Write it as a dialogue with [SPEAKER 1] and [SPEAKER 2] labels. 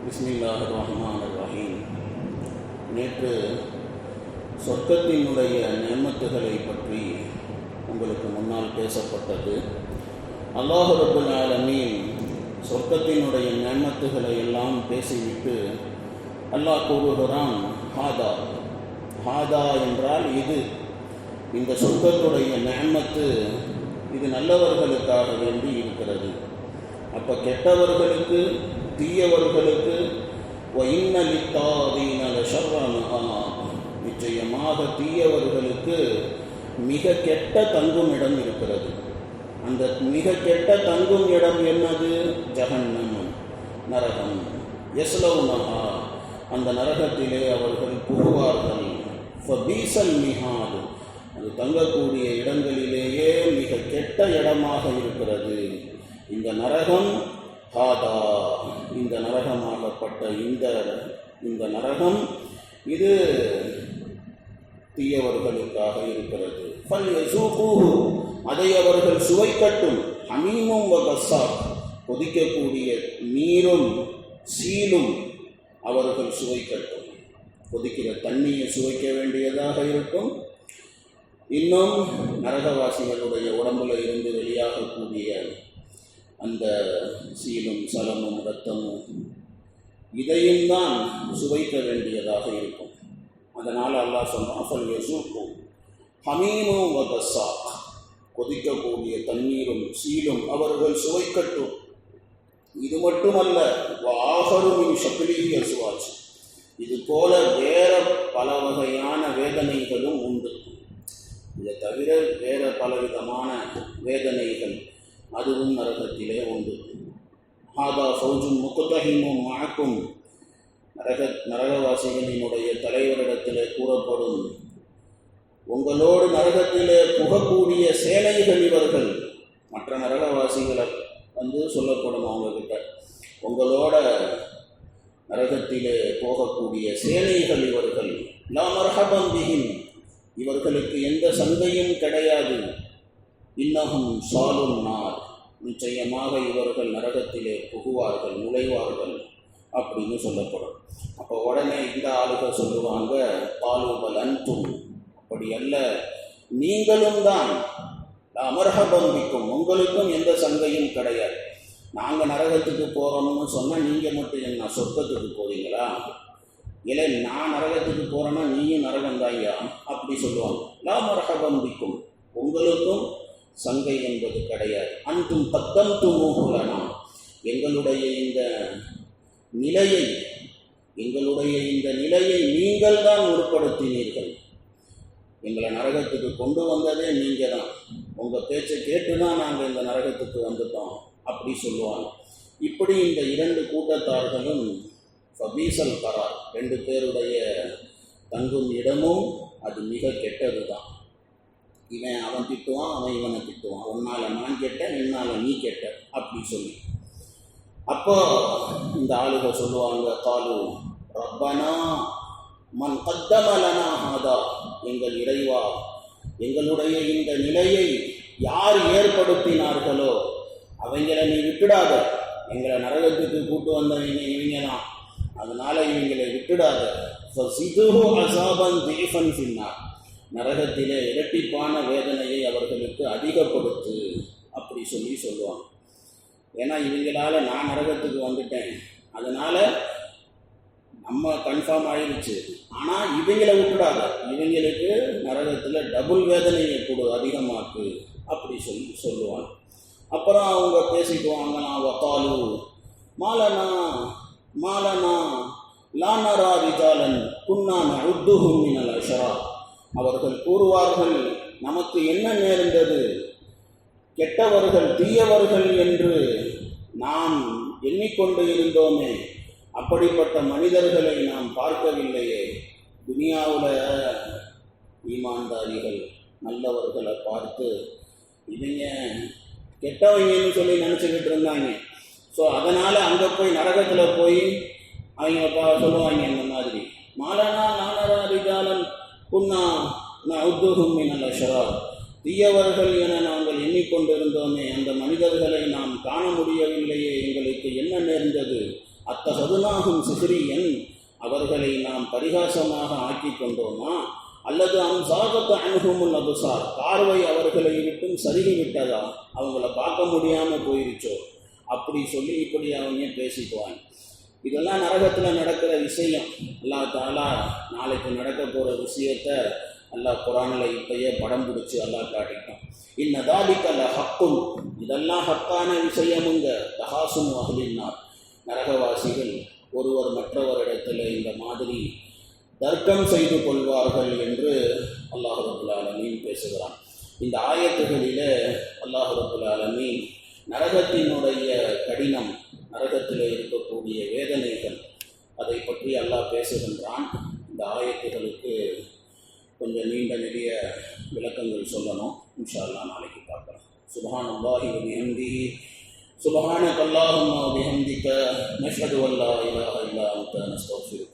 [SPEAKER 1] பிஸ்மில்லாஹிர் ரஹ்மானிர் ரஹீம். நேற்று சொர்க்கத்தினுடைய நியமத்துகளை பற்றி உங்களுக்கு முன்னால் பேசப்பட்டது. அல்லாஹ் ரப்பல் ஆலமீன் சொர்க்கத்தினுடைய நியமத்துகளை எல்லாம் பேசிவிட்டு அல்லாஹ் கூறுகிறான், ஹாதா ஹாதா என்றால் இது, இந்த சொர்க்கத்துடைய நியமத்து இது நல்லவர்களுக்காக வேண்டி இருக்கிறது. அப்போ கெட்டவர்களுக்கு, தீயவர்களுக்கு நிச்சயமாக தீயவர்களுக்கு மிக கெட்ட தங்கும் இடம் இருக்கிறது. அந்த மிக கெட்ட தங்கும் இடம் என்னது? ஜஹன்னம், நரகம். யஸ்லவுனஹா, அந்த நரகத்திலே அவர்கள் புகுவார்கள். ஃபபீஸல் மிஹாது, அது தங்கக்கூடிய இடங்களிலேயே மிக கெட்ட இடமாக இருக்கிறது இந்த நரகம். ஹாதா, இந்த நரகமாகப்பட்ட இந்த நரகம் இது தீயவர்களுக்காக இருக்கிறது. ஃபல்யஸூகூஹு, அதை அவர்கள் சுவைக்கட்டும். ஹமீமும் வகஸ்ஸாக், கொதிக்கக்கூடிய நீரும் சீலும் அவர்கள் சுவைக்கட்டும். கொதிக்கிற தண்ணியை சுவைக்க வேண்டியதாக இருக்கும். இன்னும் நரகவாசிகளுடைய உடம்புல இருந்து வெளியாகக்கூடிய அந்த சீலும் சலமும் இரத்தமும் இதையும் தான் சுவைக்க வேண்டியதாக இருக்கும். அதனால் அல்லாஹ் சொன்னான், ஃபல்யஸூகு ஹமீமும் வகஸ்ஸாக், கொதிக்கக்கூடிய தண்ணீரும் சீலும் அவர்கள் சுவைக்கட்டும். இது மட்டுமல்ல, வஆஹரு மின் ஷக்லிஹி அஸ்வாஜ், இது போல வேற பல வகையான வேதனைகளும் உண்டு. இதை தவிர வேற பலவிதமான வேதனைகள் அதுவும் நரகத்திலே உண்டு. ஹாதா ஃபௌஜும் முக்தஹிமும் மஅக்கும், நரகவாசிகளினுடைய தலைவரிடத்திலே கூறப்படும், உங்களோடு நரகத்திலே புகக்கூடிய சேனைகள் இவர்கள். மற்ற நரகவாசிகளை சொல்லப்படும் அவங்கக்கிட்ட, உங்களோட நரகத்திலே போகக்கூடிய சேனைகள் இவர்கள். லா மர்ஹபன் பிஹிம், இவர்களுக்கு எந்த சந்தையும் கிடையாது. இன்னஹும் சாலுன் நார், நிச்சயமாக இவர்கள் நரகத்திலே புகுவார்கள், நுழைவார்கள் அப்படின்னு சொல்லப்படும். அப்போ உடனே இந்த ஆளுக சொல்லுவாங்க, பாலுபல் அன்தும், அப்படி அல்ல, நீங்களும் தான். அமர்ஹபம்பிக்கும், உங்களுக்கும் எந்த சந்தையும் கிடையாது. நாங்கள் நரகத்துக்கு போகிறோம்னு சொன்னால் நீங்கள் மட்டும் என்ன சொர்க்கத்துக்கு போவீங்களா? இல்லை, நான் நரகத்துக்கு போகிறேன்னா நீயும் நரகம் தாய்யா அப்படி சொல்லுவாங்க. லா மர்ஹபம்பிக்கும், உங்களுக்கும் சங்கை என்பது கிடையாது. அன்தும் கத்தம்துமூஹுலனா, எங்களுடைய இந்த நிலையை நீங்கள் தான் உட்படுத்தினீர்கள். எங்களை நரகத்துக்கு கொண்டு வந்ததே நீங்கள் தான். உங்கள் பேச்சை கேட்டு தான் நாங்கள் இந்த நரகத்துக்கு வந்துட்டோம் அப்படி சொல்லுவாங்க. இப்படி இந்த இரண்டு கூட்டத்தார்களும் ஃபபீஸல் கரார், ரெண்டு பேருடைய தங்கும் இடமும் அது மிக கெட்டது தான். இவன் அவன் திட்டுவான், அவன் இவனை திட்டுவான். உன்னால் நான் கெட்டேன், என்னால் நீ கெட்ட அப்படி சொல்லி. அப்போ இந்த ஆளுக சொல்லுவாங்க, காலு ரப்பனா மன் கத்தம லனா ஹாதா, எங்கள் இறைவா, எங்களுடைய இந்த நிலையை யார் ஏற்படுத்தினார்களோ அவங்கள நீ விட்டுடாத. எங்களை நரகத்துக்கு கூட்டு வந்தவங்க இவங்க தான், அதனால இவங்களை விட்டுடாத. ஃபஸிதுஹு அஸாபன் தீஃபன் ஃபின்னார், நரகத்திலே இரட்டிப்பான வேதனையை அவர்களுக்கு அதிகப்படுத்து அப்படி சொல்லுவாங்க. ஏன்னா இவங்களால நான் நரகத்துக்கு வந்துட்டேன், அதனால் நம்ம கன்ஃபார்ம் ஆயிடுச்சு. ஆனால் இவங்களை விட்டுடாத, இவங்களுக்கு நரகத்தில் டபுள் வேதனையை கொடு, அதிகமாக்கு அப்படி சொல்லுவாங்க. அப்புறம் அவங்க பேசிக்குவாங்க, நான் வக்காலு மாலனா லானரா ரிஜாலன் குன்னா நஉத்துஹும் மினல் அஷ்ரா, அவர்கள் கூறுவார்கள், நமக்கு என்ன நேர்ந்தது, கெட்டவர்கள் தீயவர்கள் என்று நாம் எண்ணிக்கொண்டு இருந்தோமே, அப்படிப்பட்ட மனிதர்களை நாம் பார்க்கவில்லையே. துனியாவில் ஈமான்தாரிகள் நல்லவர்களை பார்த்து இவங்க கெட்டவங்கன்னு சொல்லி நினச்சிக்கிட்டு இருந்தாங்க. ஸோ அதனால் அங்கே போய் நரகத்தில் போய் அவங்க சொல்லுவாங்க, இந்த மாதிரி மாலனா நானரா ரிஜாலன் குன்னா நஉத்துஹும் மினல் அஷ்ரா, தீயவர்கள் என நாங்கள் எண்ணிக்கொண்டிருந்தோமே, அந்த மனிதர்களை நாம் காண முடியவில்லையே, எங்களுக்கு என்ன நேர்ந்தது, அத்தகதுனாகும் சிஹ்ரியன், அவர்களை நாம் பரிகாசமாக ஆக்கி கொண்டோமா, அல்லது அம்சாகத் அன்ஹுமுல் அப்சார், பார்வை அவர்களை விட்டும் சருகி விட்டதா, அவங்கள பார்க்க முடியாமல் போயிருச்சோ, அப்படி சொல்லி இப்படி அவங்க பேசிக்குவாங்க. இதெல்லாம் நரகத்தில் நடக்கிற விஷயம். அல்லாஹ் தஆலா நாளைக்கு நடக்க போகிற விஷயத்தை அல்லாஹ் குர்ஆனில் இப்பயே படம் பிடிச்சி அல்லாஹ் காட்டிட்டான். இன்ன தாலிக லஹக்குன், இதெல்லாம் ஹக்கான விஷயமுங்க. தஹாசும் அஹ்லின்னார், நரகவாசிகள் ஒருவர் மற்றவரிடத்தில் இந்த மாதிரி தர்க்கம் செய்து கொள்வார்கள் என்று அல்லாஹ் ரப்புல் ஆலமீன் பேசுகிறான். இந்த ஆயத்துகளிலே அல்லாஹ் ரப்புல் ஆலமீன் நரகத்தினுடைய கடினம், நரகத்தில் இருக்கக்கூடிய வேதனைகள், அதை பற்றி அல்லாஹ் பேசுகின்றான். இந்த ஆயத்துகளுக்கு கொஞ்சம் நீண்ட நெடிய விளக்கங்கள் சொல்லணும். இன்ஷா அல்லாஹ் நாளைக்கு பார்க்கலாம். சுப்ஹானல்லாஹி வ பிஹம்திஹி, சுப்ஹானக அல்லாஹும்ம வ பிஹம்திக, நஷ்ஹது அன் லா இலாஹா இல்லா அன்த, நஸ்தக்ஃபிருக.